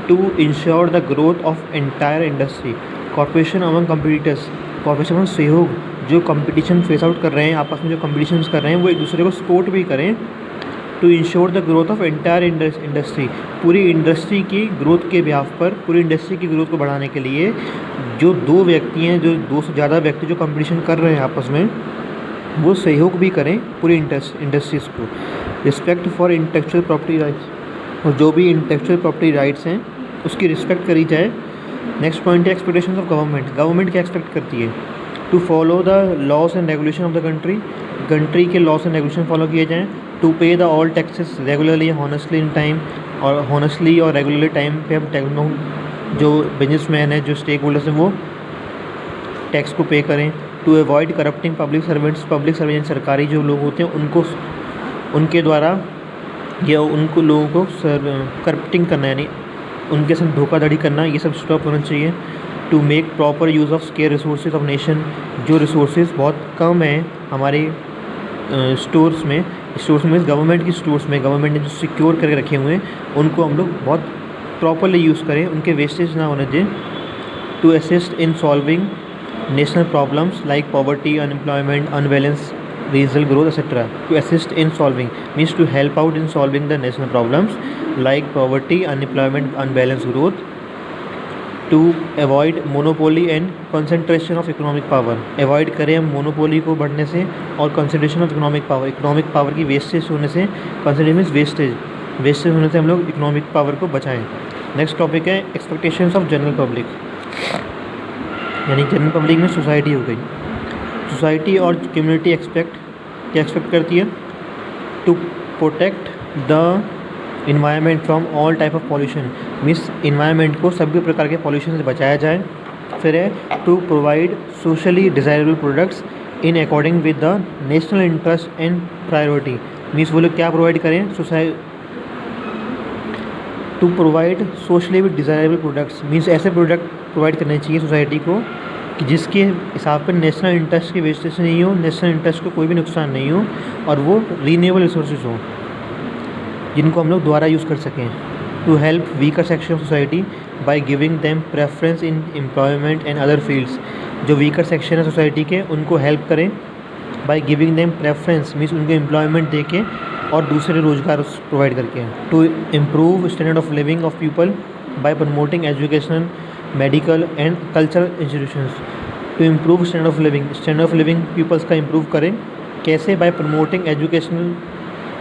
to ensure the growth of entire industry, corporation among competitors, corporation में सहयोग, जो कंपटीशन फेस आउट कर रहे हैं आपस में जो कंपटीशन कर रहे हैं वो एक दूसरे को सपोर्ट भी करें। To ensure the growth of entire industry, पूरी इंडस्ट्री की ग्रोथ के ब्याह पर, पूरी इंडस्ट्री की ग्रोथ को बढ़ाने के लिए जो दो व्यक्ति हैं, जो दो से ज़्यादा व्यक्ति जो कंपटीशन कर रहे हैं आपस में वो सहयोग भी करें पूरी इंडस्ट्रीज़ को। Respect for intellectual property rights, और जो भी इंटेलेक्चुअल प्रॉपर्टी राइट्स हैं उसकी रिस्पेक्ट करी जाए। नेक्स्ट पॉइंट है एक्सपेक्टेशंस ऑफ गवर्नमेंट, गवर्नमेंट क्या एक्सपेक्ट करती है। To follow the laws and regulation of the country, country के लॉज एंड रेगुलेशन फॉलो किए जाएँ। To pay the all taxes regularly honestly in time, और हॉनेस्टली और regularly time पे हम जो बिजनेसमैन है, जो स्टेक होल्डर्स हैं वो टैक्स को पे करें। To avoid corrupting public servants, public servant सरकारी जो लोग होते हैं उनको उनके द्वारा या उनको लोगों को करप्टिंग करना यानी उनके साथ धोखाधड़ी करना, ये सब स्टॉप होना चाहिए। To make proper use of scarce resources of nation, जो रिसोर्सेज बहुत कम हैं हमारे स्टोर्स में गवर्नमेंट की स्टोर्स में गवर्नमेंट ने जो सिक्योर करके रखे हुए हैं उनको हम लोग बहुत प्रॉपरली यूज़ करें, उनके वेस्टेज ना होने दें। To assist in solving national problems like poverty, unemployment, unbalance regional growth etc. To assist in solving means to help out in solving the national problems like poverty, unemployment, unbalanced growth. To avoid monopoly and concentration of economic power, avoid करें हम monopoly को बढ़ने से और concentration of economic power की wastage होने से, concentration means wastage होने से हम लोग economic power को बचाएं। नेक्स्ट टॉपिक है expectations of general public, यानी जनरल पब्लिक में सोसाइटी हो गई। सोसाइटी और कम्युनिटी क्या एक्सपेक्ट करती है। To protect the environment from all type of pollution, means environment को सभी प्रकार के पॉल्यूशन से बचाया जाए। फिर है to provide socially desirable products in according with the national interest and priority, means वो लोग क्या प्रोवाइड करें, to provide socially desirable products, means ऐसे प्रोडक्ट प्रोवाइड करने चाहिए सोसाइटी को कि जिसके हिसाब पर नेशनल इंटरेस्ट की वेस्टेज नहीं हो, नेशनल इंटरेस्ट को कोई भी नुकसान नहीं हो, और वो रीन्यूएबल रिसोर्सेज हो जिनको हम लोग दोबारा यूज़ कर सकें। To help weaker section of society by giving them preference in employment and other fields, जो वीकर सेक्शन है सोसाइटी के उनको हेल्प करें by giving them preference, means उनको एम्प्लॉयमेंट दे के और दूसरे रोज़गार प्रोवाइड करके। To improve standard of living of people by promoting educational, medical and cultural institutions. To improve standard of living peoples का इम्प्रूव करें कैसे, बाय प्रमोटिंग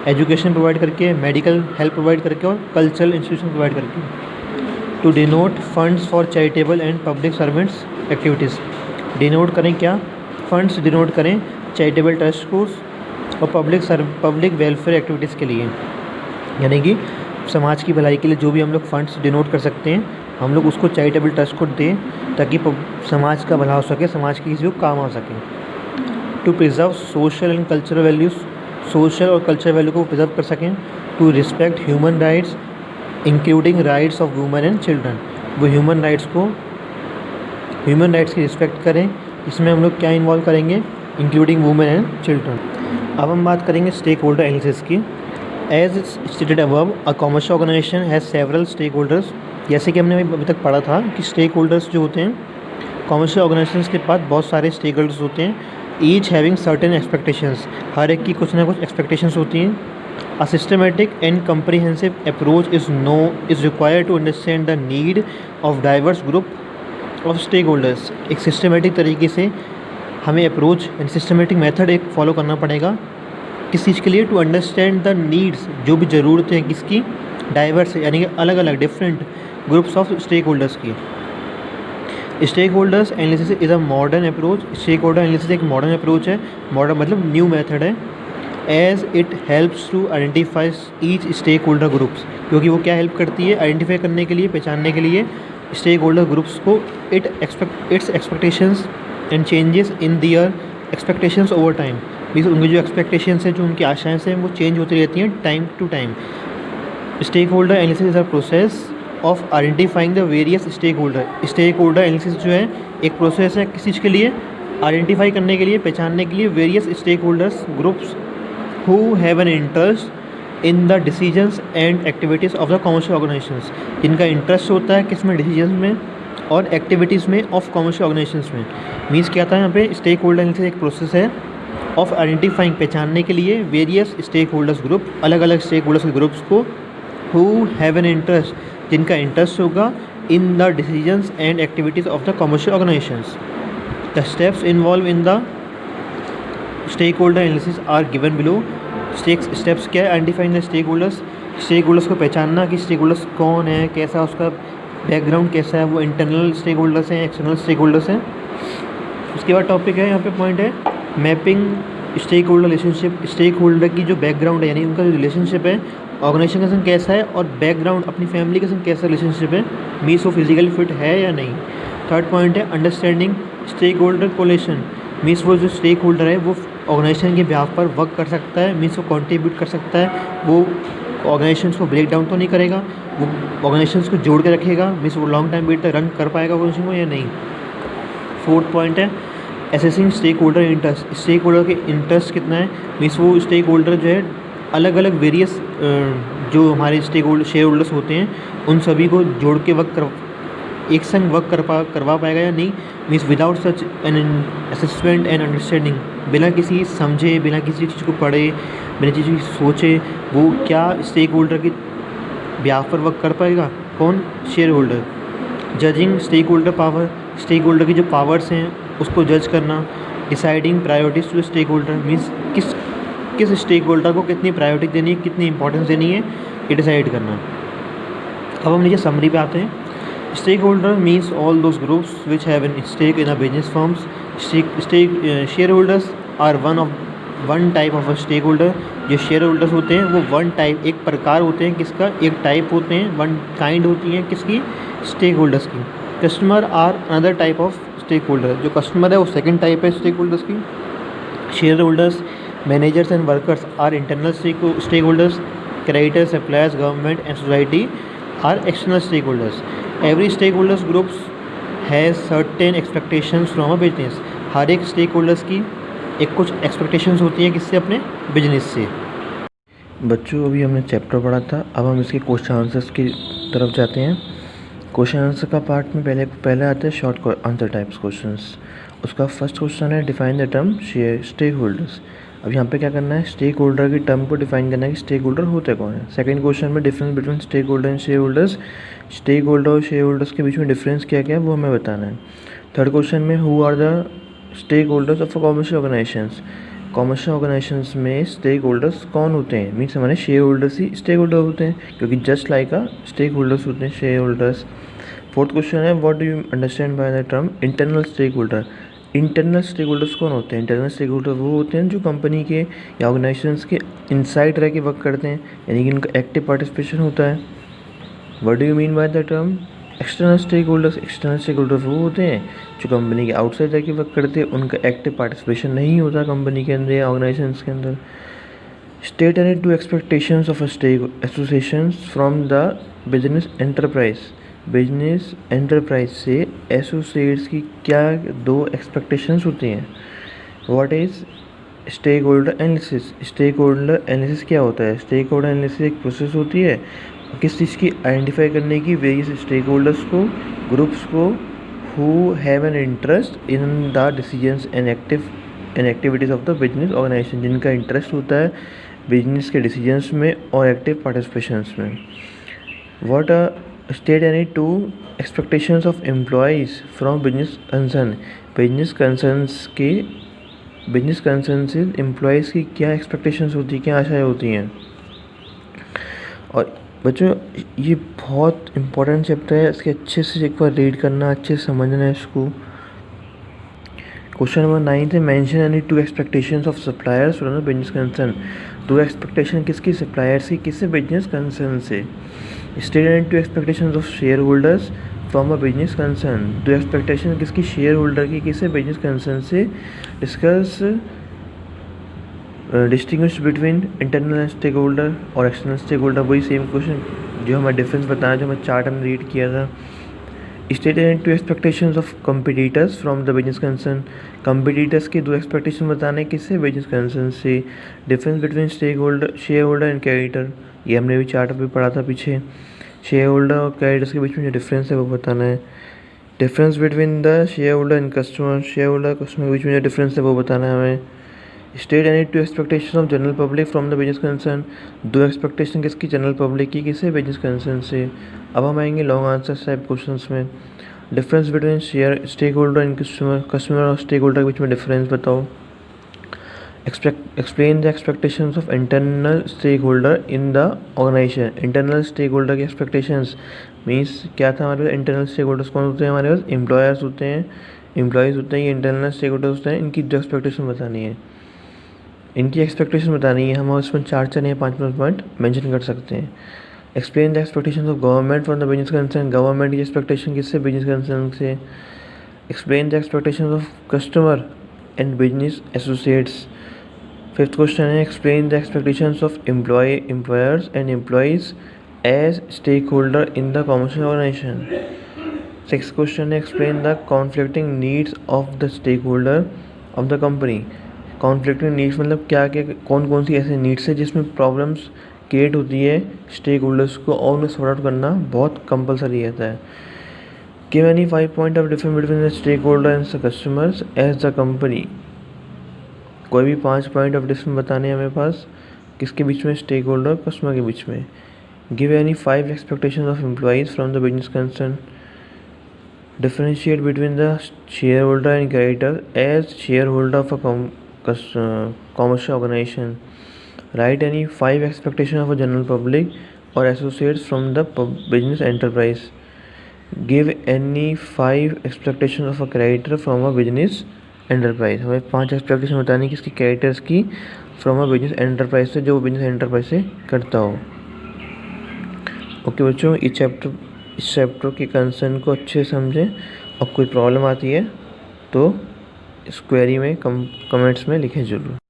एजुकेशन प्रोवाइड करके, मेडिकल हेल्प प्रोवाइड करके और कल्चरल इंस्टीट्यूशन प्रोवाइड करके। To denote funds for charitable and public servants activities, denote करें क्या, funds denote करें चैरिटेबल ट्रस्ट को और पब्लिक वेलफेयर एक्टिविटीज़ के लिए, यानी कि समाज की भलाई के लिए जो भी हम लोग फंड्स डिनोट कर सकते हैं हम लोग उसको चैरिटेबल ट्रस्ट को दें ताकि समाज का भला हो सके, समाज के किसी को काम आ सके। To preserve social and cultural values, social और कल्चरल वैल्यू को प्रिजर्व कर सकें। To respect human rights including rights of women and children, वो ह्यूमन राइट्स की रिस्पेक्ट करें, इसमें हम लोग क्या इन्वॉल्व करेंगे, इंक्लूडिंग वुमेन एंड चिल्ड्रन। अब हम बात करेंगे स्टेक होल्डर एनालिसिस की। As stated above, a commercial organisation has several stakeholders, जैसे कि हमने अभी तक पढ़ा था कि स्टेक होल्डर्स जो होते हैं कमर्शियल ऑर्गेनाइजेशंस के पास बहुत सारे स्टेक होल्डर्स होते हैं, ईच हैविंग सर्टेन एक्सपेक्टेशंस, हर एक की कुछ ना कुछ एक्सपेक्टेशंस होती हैं। A systematic and comprehensive approach is required to understand the need of diverse group of stakeholders. एक सिस्टमेटिक तरीके से हमें अप्रोच यानी सिस्टमेटिक मेथड एक फॉलो करना पड़ेगा किस चीज़ के लिए, टू अंडरस्टैंड द नीड्स, जो भी ज़रूरतें हैं किसकी, डाइवर्स यानी कि अलग अलग different groups of stakeholders की। Stakeholders analysis is a modern approach, stakeholder analysis एक मॉडर्न अप्रोच है, मॉडर्न मतलब न्यू मेथड है। As it helps to identify each stakeholder groups, क्योंकि वो क्या हेल्प करती है आइडेंटिफाई करने के लिए, पहचानने के लिए स्टेक होल्डर ग्रुप्स को, its expectations and changes in their expectations over time, means उनकी जो एक्सपेक्टेशंस हैं, जो उनकी आशाएं हैं वो चेंज होती रहती हैं time to time. Stakeholder analysis is a process of identifying the various stakeholder, stakeholder analysis जो है एक प्रोसेस है किस चीज़ के लिए, आइडेंटिफाई करने के लिए, पहचानने के लिए various stakeholders groups who have an interest in the decisions and activities of the commercial organisations, जिनका इंटरेस्ट होता है किस में, डिसीजन में और एक्टिविटीज़ में ऑफ कमर्शियल ऑर्गेनाइजेशंस में। मीन्स क्या था यहाँ पे, स्टेक होल्डर एनालिसिस एक प्रोसेस है ऑफ आइडेंटिफाइंग, पहचानने के लिए वेरियस स्टेक होल्डर्स ग्रुप, अलग अलग स्टेक होल्डर्स ग्रुप्स को, हु हैव एन इंटरेस्ट, जिनका इंटरेस्ट होगा इन the decisions and activities of the commercial organisations. The steps involve in the stakeholder analysis are given below. Steps क्या है, identifying the stakeholders को पहचानना कि stake holders कौन है, कैसा उसका बैकग्राउंड कैसा है, वो इंटरनल स्टेक होल्डर्स हैं, एक्सटर्नल स्टेक होल्डर्स हैं। उसके बाद टॉपिक है यहाँ पे पॉइंट है mapping stakeholder relationship, stakeholder की जो बैकग्राउंड है यानी उनका जो रिलेशनशिप है ऑर्गेनाइजेशन के संग कैसा है और बैकग्राउंड अपनी फैमिली के संग कैसा रिलेशनशिप है, मीन्स वो फिजिकली फिट है या नहीं। थर्ड पॉइंट है understanding stakeholder coalition, means वो जो स्टेक होल्डर है वो ऑर्गेनाइजेशन के बिहाफ पर वर्क कर सकता है, मीन्स वो कॉन्ट्रीब्यूट कर सकता है, वो ऑर्गेनाइजेशन को ब्रेक डाउन तो नहीं करेगा, वो ऑर्गेनाइजेशन को जोड़ के रखेगा, मीन्स वो लॉन्ग टाइम पीरियड तक रन कर पाएगा ऑर्गेनाइजेशन को या नहीं। फोर्थ पॉइंट है assessing stakeholder interest, stakeholder के इंटरेस्ट कितना है, मीन्स वो स्टेक होल्डर जो है अलग अलग वेरियस जो हमारे स्टेक होल्डर शेयर होल्डर्स होते हैं उन सभी को जोड़ के एक संग वर्क करवा पाएगा या नहीं, means without such an assessment and understanding, बिना किसी समझे, बिना किसी चीज़ को पढ़े, बिना चीज़ की सोचे वो क्या स्टेक होल्डर के बिहाफ पर वर्क कर पाएगा, कौन, shareholder. Judging stakeholder power, stakeholder की जो पावर्स हैं उसको जज करना। Deciding priorities to stakeholder, means किस स्टेक होल्डर को कितनी प्रायोरिटी देनी है, कितनी इंपॉर्टेंस देनी है, ये डिसाइड करना। अब हम नीचे समरी पे आते हैं। Stakeholder means all those groups which have an stake in a business firms. Shareholders are one type of a stakeholder जो शेयर होल्डर्स होते हैं वो वन टाइप, एक प्रकार होते हैं किसका, एक टाइप होते हैं, वन काइंड होती है किसकी, स्टेक होल्डर्स की। Customer are another type of stakeholder, जो कस्टमर है वो सेकंड टाइप है स्टेक होल्डर्स की। Shareholders, managers and workers are internal stakeholders. Creditors, suppliers, government and society are external stakeholders. Every stakeholders groups has certain expectations from a business. हर एक stakeholders की एक कुछ expectations होती हैं किससे, अपने business से। बच्चों अभी हमने चैप्टर पढ़ा था, अब हम इसके क्वेश्चन आंसर्स की तरफ जाते हैं। क्वेश्चन आंसर का पार्ट में पहले आते हैं शॉर्ट आंसर टाइप्स क्वेश्चंस। उसका फर्स्ट क्वेश्चन है define the term share stakeholders. अब यहाँ पे क्या करना है, स्टेक होल्डर की टर्म को डिफाइन करना है कि स्टेक होल्डर होते कौन है। सेकंड क्वेश्चन में difference between stakeholder and shareholders, stakeholder और शेयर होल्डर्स के बीच में डिफरेंस क्या क्या है वो हमें बताना है। थर्ड क्वेश्चन में who are the stakeholders of commercial organisations, commercial organisations में स्टेक होल्डर्स कौन होते हैं, मीन्स हमारे शेयर होल्डर्स ही स्टेक होल्डर होते हैं, क्योंकि just like a stakeholders होते हैं शेयर होल्डर्स। फोर्थ क्वेश्चन है what do you understand by the term internal stakeholder. Internal stakeholders कौन होते हैं, इंटरनल स्टेक होल्डर वो होते हैं जो कंपनी के या ऑर्गेनाइजेशंस के इनसाइड रह के वर्क करते हैं, यानी कि इनका एक्टिव पार्टिसिपेशन होता है। What do you mean by the term external stakeholders, external stakeholders वो होते हैं जो कंपनी के आउटसाइड रह के वर्क करते हैं, उनका एक्टिव पार्टिसिपेशन नहीं होता कंपनी के अंदर या ऑर्गेनाइजेशंस के अंदर। State any two expectations of a stake associations from the business enterprise, business enterprise से एसोसिएट्स की क्या दो एक्सपेक्टेशंस होती हैं। What is stakeholder analysis, stakeholder analysis क्या होता है। स्टेक होल्डर एनालिसिस एक प्रोसेस होती है किस चीज़ की, आइडेंटिफाई करने की वेरियस स्टेक होल्डर्स को, ग्रुप्स को who have an interest in the decisions and activities of the business organisation, जिनका इंटरेस्ट होता है बिजनेस के डिसीजंस में और एक्टिव पार्टिसिपेशंस में। What state any two expectations of employees from business concern, business concern से employees की क्या एक्सपेक्टेशंस होती है, क्या आशाएं होती हैं। और बच्चों ये बहुत इंपॉर्टेंट चैप्टर है, इसके अच्छे से एक बार रीड करना, अच्छे से समझना है इसको। क्वेश्चन नंबर 9 है mention any two expectations of suppliers from the business concern. दो एक्सपेक्टेशन किसकी, सप्लायर्स की, किससे, बिजनेस कंसर्न से। State any two expectations of shareholders from a business concern, दो एक्सपेक्टेशन किसकी, शेयर होल्डर की, किससे, बिजनेस कंसर्न से। Discuss distinguish between internal stakeholder और एक्सटर्नल स्टेक होल्डर, वही सेम क्वेश्चन जो हमें डिफरेंस बताया, जो हमें चार्ट हमने रीड किया था। State any two expectations of competitors from the business concern, competitors की दो एक्सपेक्टेशन बताने किससे, बिजनेस कंसर्न से। Difference between stakeholder, shareholder and creditor, ये हमने भी चार्ट भी पढ़ा था पीछे। शेयर होल्डर और क्रेडिटर्स के बीच में जो डिफरेंस है वो बताना है। Difference between the shareholder and customer, share holder customer के बीच में जो डिफरेंस है वो बताना है हमें। State any two expectation of general public from the business concern, दो एक्सपेक्टेशन किसकी, जनरल पब्लिक की, किससे, बिजनेस कंसर्न से। अब हम आएंगे लॉन्ग आंसर टाइप क्वेश्चंस में। Difference between share stakeholder and customer, customer और स्टेक होल्डर के बीच में डिफरेंस बताओ। Explain the expectations of internal stakeholder in the organisation, internal stakeholder की एक्सपेक्टेशंस मीन्स क्या था हमारे पास। इंटरनल स्टेक होल्डर्स कौन होते हैं, हमारे पास एम्प्लॉयर्स होते हैं, एम्प्लॉयज़ होते हैं, ये इंटरनल स्टेक होल्डर्स होते हैं, इनकी जो एक्सपेक्टेशन बतानी है, इनकी एक्सपेक्टेशन बतानी है। हम उसमें 4 या 5 पॉइंट मेंशन कर सकते हैं। Explain the expectation of government from the business concern, government की एक्सपेक्टेशन किससे, बिजनेस कंसर्न से। Explain the expectation of customer and business associates. Fifth question है explain the expectations of employers and employees as stakeholder in the commercial organisation. Six question है explain the conflicting needs of the stakeholder of the company. Conflicting needs मतलब क्या क्या, कौन कौन सी ऐसे needs है जिसमें प्रॉब्लम्स क्रिएट होती है स्टेक होल्डर्स को, और उन्हें सॉर्ट आउट करना बहुत कंपलसरी रहता है। Give any 5 point of difference between the stakeholder and the customers as the company. कोई भी 5 पॉइंट ऑफ डिफरेंस बताने हैं हमें पास, किसके बीच में, स्टेक होल्डर और कस्टमर के बीच में। Give any 5 expectation of employees from the business concern. Differentiate between the shareholder and creditor as shareholder of a commercial organization. Write any 5 expectations of a general public or associates from the business enterprise. Give any 5 expectations of a creditor from a business enterprise. हमें 5 expectation बतानी कि इसकी characters की from a business enterprise से, जो business enterprise से करता हो। ओके बच्चों, इस चैप्टर के कंसर्न को अच्छे से समझें, और कोई प्रॉब्लम आती है तो इस क्वेरी में कमेंट्स में लिखें ज़रूर।